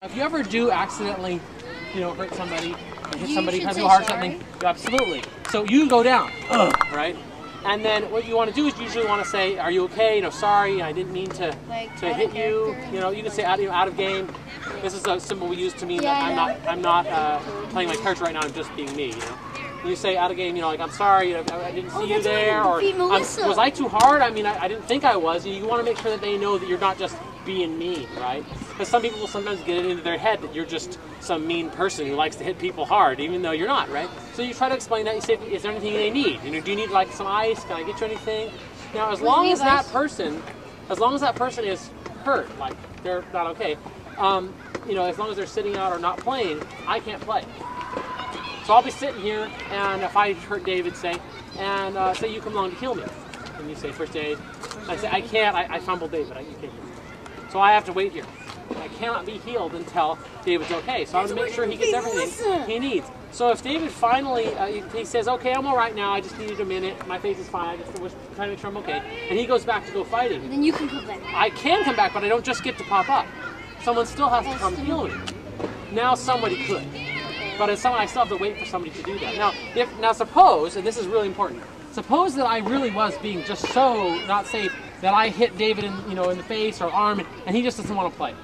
If you ever do accidentally, hurt somebody, hit somebody, have you hard something, absolutely. So you go down, right? And then what you want to do is usually want to say, "Are you okay? Sorry, I didn't mean to hit you." You can say out of game. This is a symbol we use to mean that I'm not playing my character right now. I'm just being me. You say out of game, like I'm sorry, I didn't see you there, or was I too hard? I mean, I didn't think I was. You want to make sure that they know that you're not just being mean, right? Because some people will sometimes get it into their head that you're just some mean person who likes to hit people hard, even though you're not, right? So you try to explain that. You say, is there anything they need? Do you need like some ice? Can I get you anything? Now, as long as that person is hurt, like they're not okay, as long as they're sitting out or not playing, I can't play. So I'll be sitting here, and if I hurt David, say you come along to heal me, and you say first aid, I say I can't. I fumbled David. You can't heal me. So I have to wait here. I cannot be healed until David's okay. So I want to make sure he gets everything he needs. So if David finally, he says, okay, I'm all right now, I just needed a minute, my face is fine, I just was trying to make sure I'm okay, and he goes back to go fighting. Then you can come back. I can come back, but I don't just get to pop up. Someone still has to come heal me. Now somebody could. But as someone, I still have to wait for somebody to do that. Now suppose, and this is really important, suppose that I really was being just so not safe that I hit David in the face or arm, and he just doesn't want to play.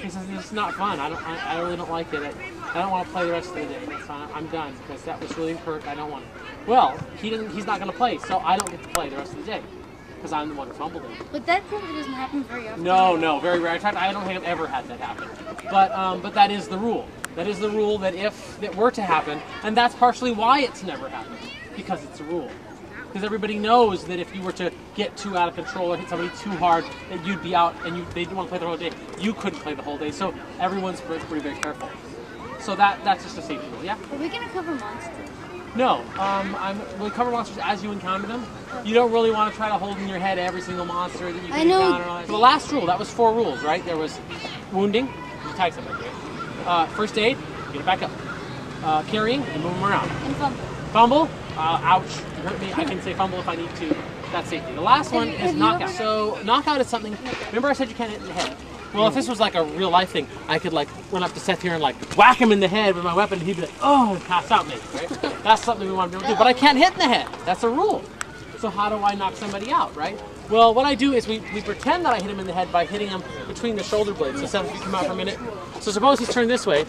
He says, "This is not fun. I really don't like it. I don't want to play the rest of the day. I'm done because that was really hurt. I don't want to." Well, he's not going to play, so I don't get to play the rest of the day because I'm the one who fumbled him. But that probably doesn't happen very often. No, very rare. I don't think I've ever had that happen. But that is the rule. That is the rule that if that were to happen, and that's partially why it's never happened, because it's a rule. Because everybody knows that if you were to get too out of control or hit somebody too hard, that you'd be out and they didn't want to play the whole day. You couldn't play the whole day, so everyone's pretty very careful. So that's just a safety rule, yeah? Are we going to cover monsters? No, we cover monsters as you encounter them. You don't really want to try to hold in your head every single monster that you can encounter. So the last rule, that was 4 rules, right? There was wounding, you tag somebody, right? First aid, get it back up. Carrying, and move them around. And fumble. Fumble, ouch, you hurt me. I can say fumble if I need to. That's safety. The last one is knockout. So knockout is something, remember I said you can't hit in the head? Well, if this was like a real life thing, I could like run up to Seth here and like whack him in the head with my weapon and he'd be like, oh, and pass out maybe, right? That's something we want to be able to do. But I can't hit in the head. That's a rule. So how do I knock somebody out, right? Well, what I do is we pretend that I hit him in the head by hitting him between the shoulder blades. So Seth, if you come out for a minute. So suppose he's turned this way.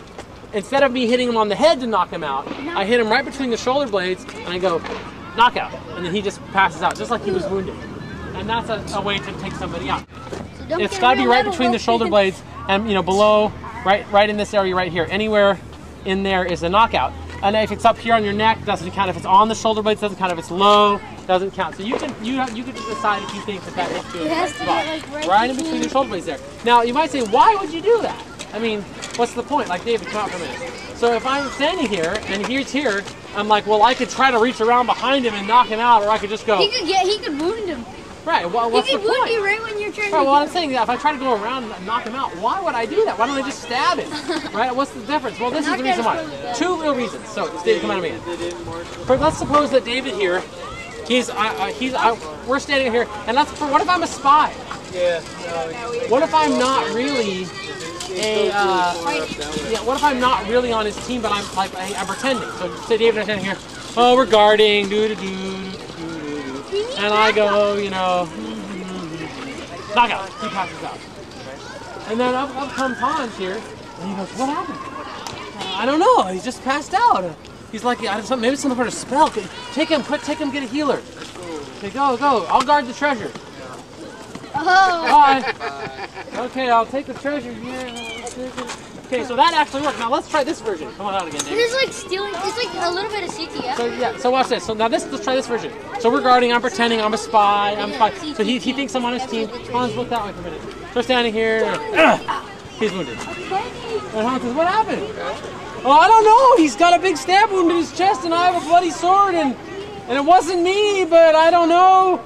Instead of me hitting him on the head to knock him out, I hit him right between the shoulder blades and I go, knockout. And then he just passes out, just like he was wounded. And that's a way to take somebody out. So it's got to be right between the shoulder blades and below, right in this area right here. Anywhere in there is a knockout. And if it's up here on your neck, doesn't count. If it's on the shoulder blades, doesn't count. If it's low, doesn't count. So you can just decide if you think that hits you in the spot. Right in between the shoulder blades there. Now you might say, why would you do that? I mean, what's the point? Like, David, come out for a minute. So if I'm standing here and he's here, I'm like, well, I could try to reach around behind him and knock him out, or I could just go. He could wound him. Right. Well, what's the point? He could wound you right when you're trying to. Well, I'm saying that if I try to go around and knock him out, why would I do that? Why don't I just stab him? Right? What's the difference? Well, this is the reason why. 2 real reasons. So, David, come out of me. Let's suppose that David here, we're standing here, and what if I'm a spy? Yeah. What if I'm not really what if I'm not really on his team, but I'm pretending? So say David and I'm standing here. Oh, we're guarding, and I go, knockout. He passes out. Okay. And then up comes Hans here, and he goes, what happened? I don't know. He's just passed out. He's like, maybe some sort of spell. Take him, get a healer. Okay, go. I'll guard the treasure. Oh. Bye. Okay, I'll take the treasure here. Okay, so that actually worked. Now let's try this version. Come on out again, David. It's like stealing. It's like a little bit of CTF. So watch this. So now let's try this version. So we're guarding. I'm pretending I'm a spy. So he thinks I'm on his team. Hans, look that way for a minute. So we're standing here. He's wounded. And Hans says, what happened? Oh, I don't know. He's got a big stab wound in his chest, and I have a bloody sword, and it wasn't me, but I don't know.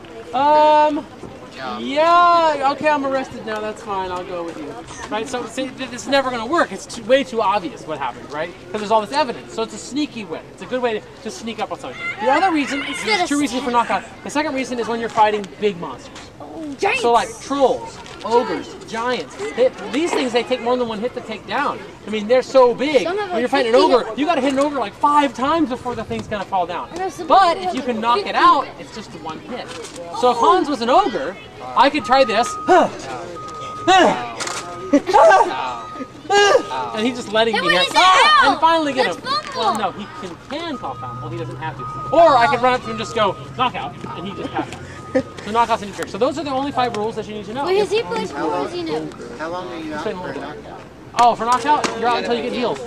Yeah, okay, I'm arrested now, that's fine, I'll go with you. Right, so it's never going to work, it's way too obvious what happened, right? Because there's all this evidence, so it's a sneaky way. It's a good way to sneak up on somebody. The other reason, there's 2 reasons for knockout. The second reason is when you're fighting big monsters. Giants. So like trolls, ogres, giants. These things, they take more than one hit to take down. I mean, they're so big. Some have When you're like fighting an 50 ogre, you got to hit an ogre like 5 times before the thing's gonna fall down. Some But people if you have can like knock it 50. out, it's just one hit. So if Hans was an ogre, I could try this. And he's just letting me Then here. when he said no, And finally get that's him. fumble. Well, no, he can call foul. He doesn't have to. Or I could run up to him and just go, knockout, and he just passes. So knockout's any trick. So those are the only 5 rules that you need to know. Wait, has he played sports? He knows. How long are you out for a knockout? Oh, for knockout, you're out until you get healed.